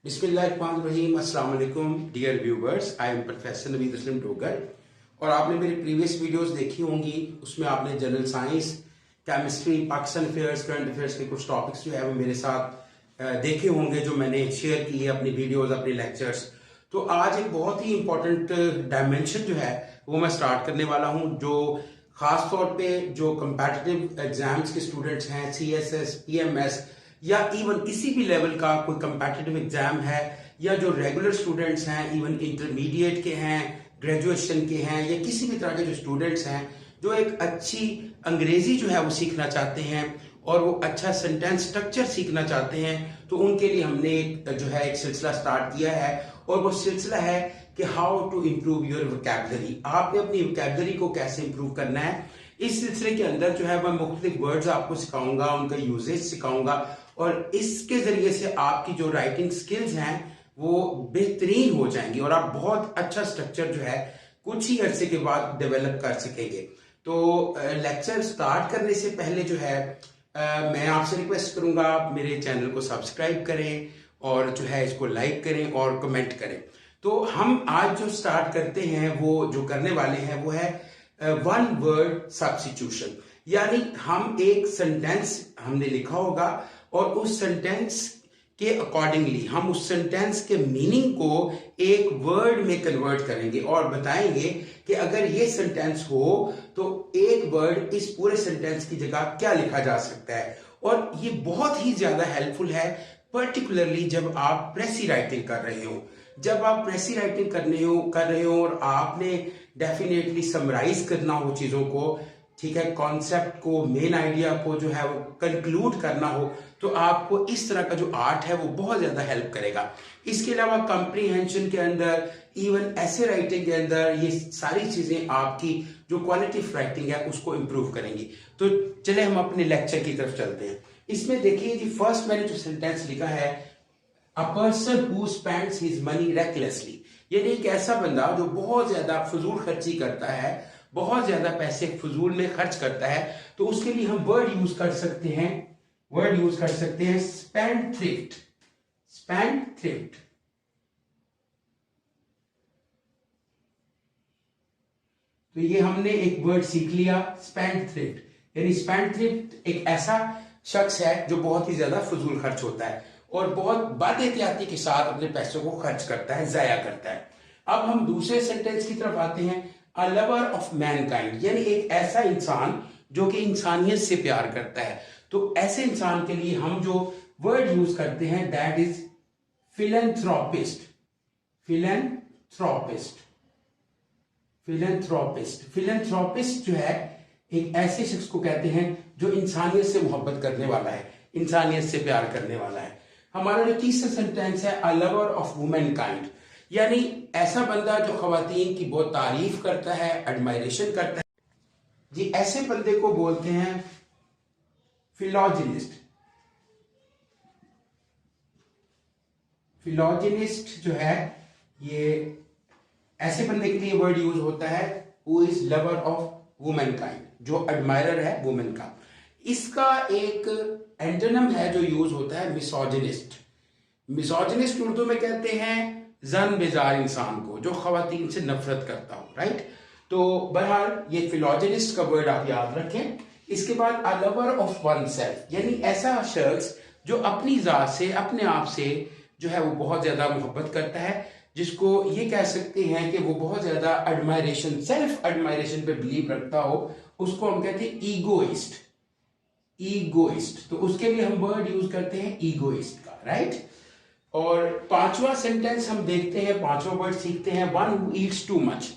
बिस्मिल्लाहिर्रहमानिर्रहीम, अस्सलाम वालेकुम dear viewers. I am professor Naveed Aslam Dogar और आपने मेरी प्रीवियस वीडियोस देखी होंगी। उसमें आपने general science, chemistry, Pakistan affairs, current affairs के कुछ टॉपिक्स जो है वो मेरे साथ देखे होंगे, जो मैंने शेयर किए अपनी वीडियोस, अपने लेक्चर्स। तो आज एक बहुत ही इंपॉर्टेंट डायमेंशन जो है वो मैं स्टार्ट करने वाला हूँ, जो खास तौर पे जो कंपेटिटिव एग्जाम्स के स्टूडेंट्स हैं, CSS, PMS या इवन किसी भी लेवल का कोई कंपेटिटिव एग्जाम है, या जो रेगुलर स्टूडेंट्स हैं, इवन इंटरमीडिएट के हैं, ग्रेजुएशन के हैं, या किसी भी तरह के जो स्टूडेंट्स हैं जो एक अच्छी अंग्रेजी जो है वो सीखना चाहते हैं और वो अच्छा सेंटेंस स्ट्रक्चर सीखना चाहते हैं, तो उनके लिए हमने एक सिलसिला स्टार्ट किया है। और वो सिलसिला है कि how to improve your vocabulary. आपने अपनी वोकैबुलरी को कैसे इंप्रूव करना है। इस सिलसिले के अंदर जो है मैं मुख्तलिफ वर्ड्स आपको सिखाऊंगा, उनका यूजेज सिखाऊंगा, और इसके जरिए से आपकी जो राइटिंग स्किल्स हैं वो बेहतरीन हो जाएंगी और आप बहुत अच्छा स्ट्रक्चर जो है कुछ ही अरसे के बाद डेवलप कर सकेंगे। तो लेक्चर स्टार्ट करने से पहले जो है मैं आपसे रिक्वेस्ट करूंगा, आप मेरे चैनल को सब्सक्राइब करें और जो है इसको लाइक करें और कमेंट करें। तो हम आज जो स्टार्ट करते हैं, वो जो करने वाले हैं वो है वन वर्ड सब्स्टिट्यूशन। यानी हम एक सेंटेंस हमने लिखा होगा और उस सेंटेंस के अकॉर्डिंगली हम उस सेंटेंस के मीनिंग को एक वर्ड में कन्वर्ट करेंगे और बताएंगे कि अगर ये सेंटेंस हो तो एक वर्ड इस पूरे सेंटेंस की जगह क्या लिखा जा सकता है। और ये बहुत ही ज्यादा हेल्पफुल है, पर्टिकुलरली जब आप प्रेसी राइटिंग कर रहे हो। जब आप प्रेसी राइटिंग कर रहे हो और आपने डेफिनेटली समराइज करना हो चीजों को, ठीक है, कॉन्सेप्ट को, मेन आइडिया को जो है वो कंक्लूड करना हो, तो आपको इस तरह का जो आर्ट है वो बहुत ज्यादा हेल्प करेगा। इसके अलावा कंप्रीहेंशन के अंदर, इवन ऐसे राइटिंग के अंदर, ये सारी चीजें आपकी जो क्वालिटी ऑफ राइटिंग है उसको इंप्रूव करेंगी। तो चले हम अपने लेक्चर की तरफ चलते हैं। इसमें देखिए जी, फर्स्ट मैंने जो सेंटेंस लिखा है, a person who spends his money recklessly, यानी एक ऐसा बंदा जो बहुत ज्यादा फजूल खर्ची करता है, बहुत ज्यादा पैसे फजूल में खर्च करता है। तो उसके लिए हम वर्ड यूज कर सकते हैं स्पेंड थ्रिफ्ट। तो ये हमने एक वर्ड सीख लिया, स्पेंड थ्रिफ्ट। यानी स्पेंड थ्रिफ्ट एक ऐसा शख्स है जो बहुत ही ज्यादा फजूल खर्च होता है और बहुत बाएहतियाती के साथ अपने पैसों को खर्च करता है, जाया करता है। अब हम दूसरे सेंटेंस की तरफ आते हैं, अ लवर ऑफ मैनकाइंड, यानी एक ऐसा इंसान जो कि इंसानियत से प्यार करता है। तो ऐसे इंसान के लिए हम जो वर्ड यूज करते हैं दैट इज फिलैंथ्रोपिस्ट। फिलैंथ्रोपिस्ट जो है एक ऐसे शख्स को कहते हैं जो इंसानियत से मोहब्बत करने वाला है, इंसानियत से प्यार करने वाला है। हमारा जो तीसरा सेंटेंस है, a lover of women kind, यानी ऐसा बंदा जो खवातीन की बहुत तारीफ करता है, एडमायरेशन करता है जी, ऐसे बंदे को बोलते हैं फिलोजिनिस्ट जो है, ये ऐसे बंदे के लिए वर्ड यूज होता है who is lover of women kind, जो एडमायरर है वुमेन का। इसका एक एंटोनिम है जो यूज होता है मिसोजिनिस्ट उर्दू में कहते हैं जन बेजार इंसान को, जो खवातीन से नफरत करता हो, राइट। तो बहरहाल ये फिलोजिनिस्ट का वर्ड आप याद रखें। इसके बाद a lover of one self, यानी ऐसा शख्स जो अपनी जात से, अपने आप से जो है वो बहुत ज्यादा मोहब्बत करता है, जिसको ये कह सकते हैं कि वो बहुत ज्यादा एडमायरेशन, सेल्फ एडमायरेशन पे बिलीव रखता हो, उसको हम कहते हैं ईगोइस्ट। तो उसके लिए हम वर्ड यूज करते हैं ईगोइस्ट का, राइट। और पांचवा सेंटेंस हम देखते हैं, पांचवा वर्ड सीखते हैं, one who Yeats too much,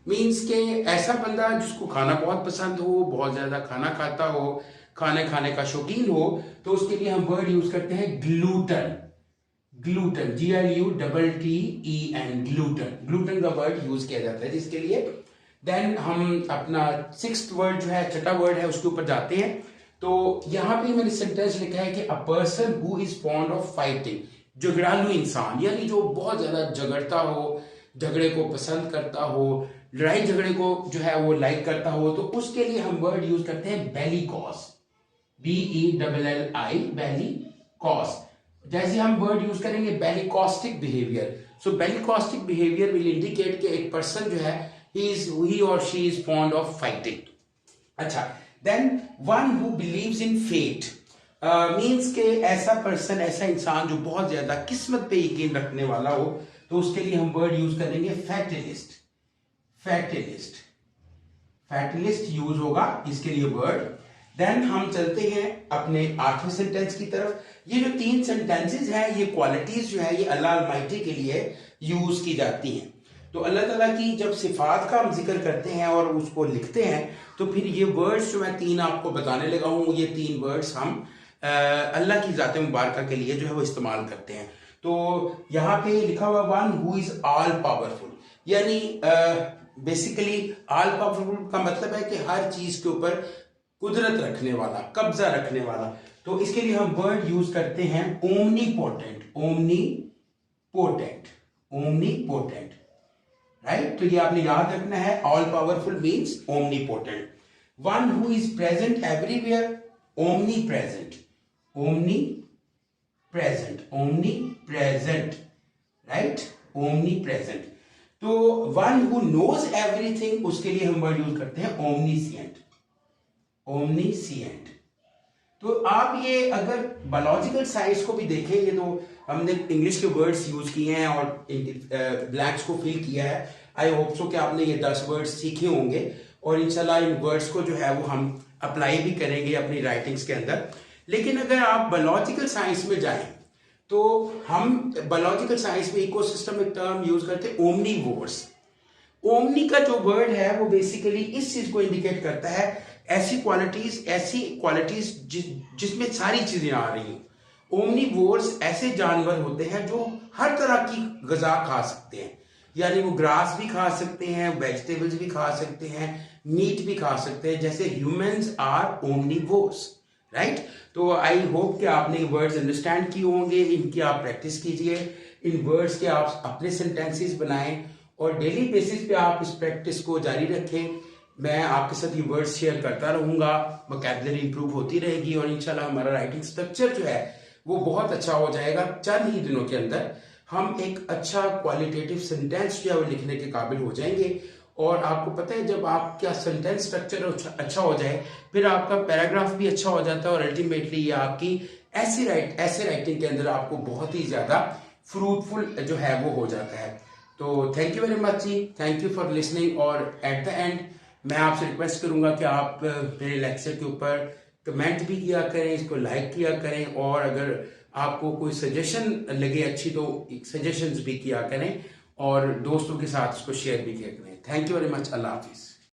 means के ऐसा बंदा जिसको खाना बहुत पसंद हो, बहुत ज्यादा खाना खाता हो, खाने का शौकीन हो, तो उसके लिए हम वर्ड यूज करते हैं ग्लूटन। GLUTTEN, ग्लूटन का वर्ड यूज किया जाता है जिसके लिए। देन हम अपना सिक्स्थ वर्ड जो है, छठा वर्ड है, उसके ऊपर जाते हैं। तो यहां पे मैंने सेंटेंस लिखा है कि a person who is fond of fighting, झगड़ालू इंसान, यानी जो बहुत ज्यादा झगड़ता हो, झगड़े को पसंद करता हो, लड़ाई झगड़े को जो है वो लाइक करता हो, तो उसके लिए हम वर्ड यूज करते हैं bellicose, BELLI, bellicose. जैसे हम वर्ड यूज करेंगे bellicose behaviour, so bellicose behaviour will indicate कि एक पर्सन जो है ही और she is fond of fighting. अच्छा, then one who believes in fate, means के ऐसा पर्सन, ऐसा इंसान जो बहुत ज्यादा किस्मत पे यकीन रखने वाला हो, तो उसके लिए हम वर्ड यूज करेंगे फैटलिस्ट। फैटलिस्ट, फैटलिस्ट यूज होगा इसके लिए वर्ड। देन हम चलते हैं अपने 8वें सेंटेंस की तरफ। ये जो 3 सेंटेंसेस हैं, ये क्वालिटीज जो है ये अल्लाह अलमाइटी के लिए यूज की जाती हैं। तो अल्लाह ताला की जब सिफात का हम जिक्र करते हैं और उसको लिखते हैं, तो फिर ये वर्ड्स जो मैं 3 आपको बताने लगा हूं, ये 3 वर्ड्स हम अल्लाह की ज़ात मुबारका के लिए जो है वो इस्तेमाल करते हैं। तो यहाँ पे लिखा हुआ one who is all powerful, यानी बेसिकली ऑल पावरफुल का मतलब है कि हर चीज के ऊपर कुदरत रखने वाला, कब्जा रखने वाला। तो इसके लिए हम वर्ड यूज करते हैं ओमनीपोटेंट। Omnipotent, omnipotent, right. तो ये आपने याद रखना है, all powerful means omnipotent. One who is present everywhere, omni present, omni present, omni present, right, omni present. तो वन हु नोज एवरीथिंग, उसके लिए हम वर्ड यूज करते हैं ओमनीसिएंट, ओमनीसिएंट। तो आप ये अगर बायोलॉजिकल साइंस को भी देखेंगे, तो हमने इंग्लिश के वर्ड्स यूज किए हैं और ब्लैंक्स को फिल किया है। आई होप सो कि आपने ये 10 वर्ड्स सीखे होंगे और इंशाल्लाह इन वर्ड्स को जो है वो हम अप्लाई भी करेंगे अपनी राइटिंग्स के अंदर। लेकिन अगर आप बायोलॉजिकल साइंस में जाएं, तो हम बायोलॉजिकल साइंस में इकोसिस्टम एक टर्म यूज करते हैं ओमनीवोर्स। ओमनी का जो वर्ड है वो बेसिकली इस चीज को इंडिकेट करता है, ऐसी क्वालिटीज जिसमें सारी चीजें आ रही हैं। ओमनीवोर्स ऐसे जानवर होते हैं जो हर तरह की ग़िज़ा खा सकते हैं, यानी वो ग्रास भी खा सकते हैं, वेजिटेबल्स भी खा सकते हैं, मीट भी खा सकते हैं, जैसे ह्यूमंस आर ओमनीवोर्स, राइट। तो आई होप कि आपने वर्ड्स अंडरस्टैंड किए होंगे, इनकी आप प्रैक्टिस कीजिए, इन वर्ड्स के आप अपने सेंटेंसेस बनाएं और डेली बेसिस पे आप इस प्रैक्टिस को जारी रखें। मैं आपके साथ ये वर्ड्स शेयर करता रहूंगा, वोकैबुलरी इंप्रूव होती रहेगी और इंशाल्लाह हमारा राइटिंग स्ट्रक्चर जो है वो बहुत अच्छा हो जाएगा। चंद ही दिनों के अंदर हम एक अच्छा क्वालिटेटिव सेंटेंस जो है वो लिखने के काबिल हो जाएंगे। और आपको पता है, जब आपका सेंटेंस स्ट्रक्चर अच्छा हो जाए, फिर आपका पैराग्राफ भी अच्छा हो जाता है और अल्टीमेटली ये आपकी ऐसे राइटिंग के अंदर आपको बहुत ही ज्यादा फ्रूटफुल जो है वो हो जाता है। तो थैंक यू वेरी मच जी, थैंक यू फॉर लिसनिंग। और एट द एंड मैं आपसे रिक्वेस्ट करूंगा कि आप मेरे लेक्चर के ऊपर कमेंट भी किया करें, इसको लाइक किया करें, और अगर आपको कोई सजेशन लगे अच्छी तो सजेशंस भी किया करें और दोस्तों के साथ इसको शेयर भी किया करें। Thank you very much, Allah Hafiz.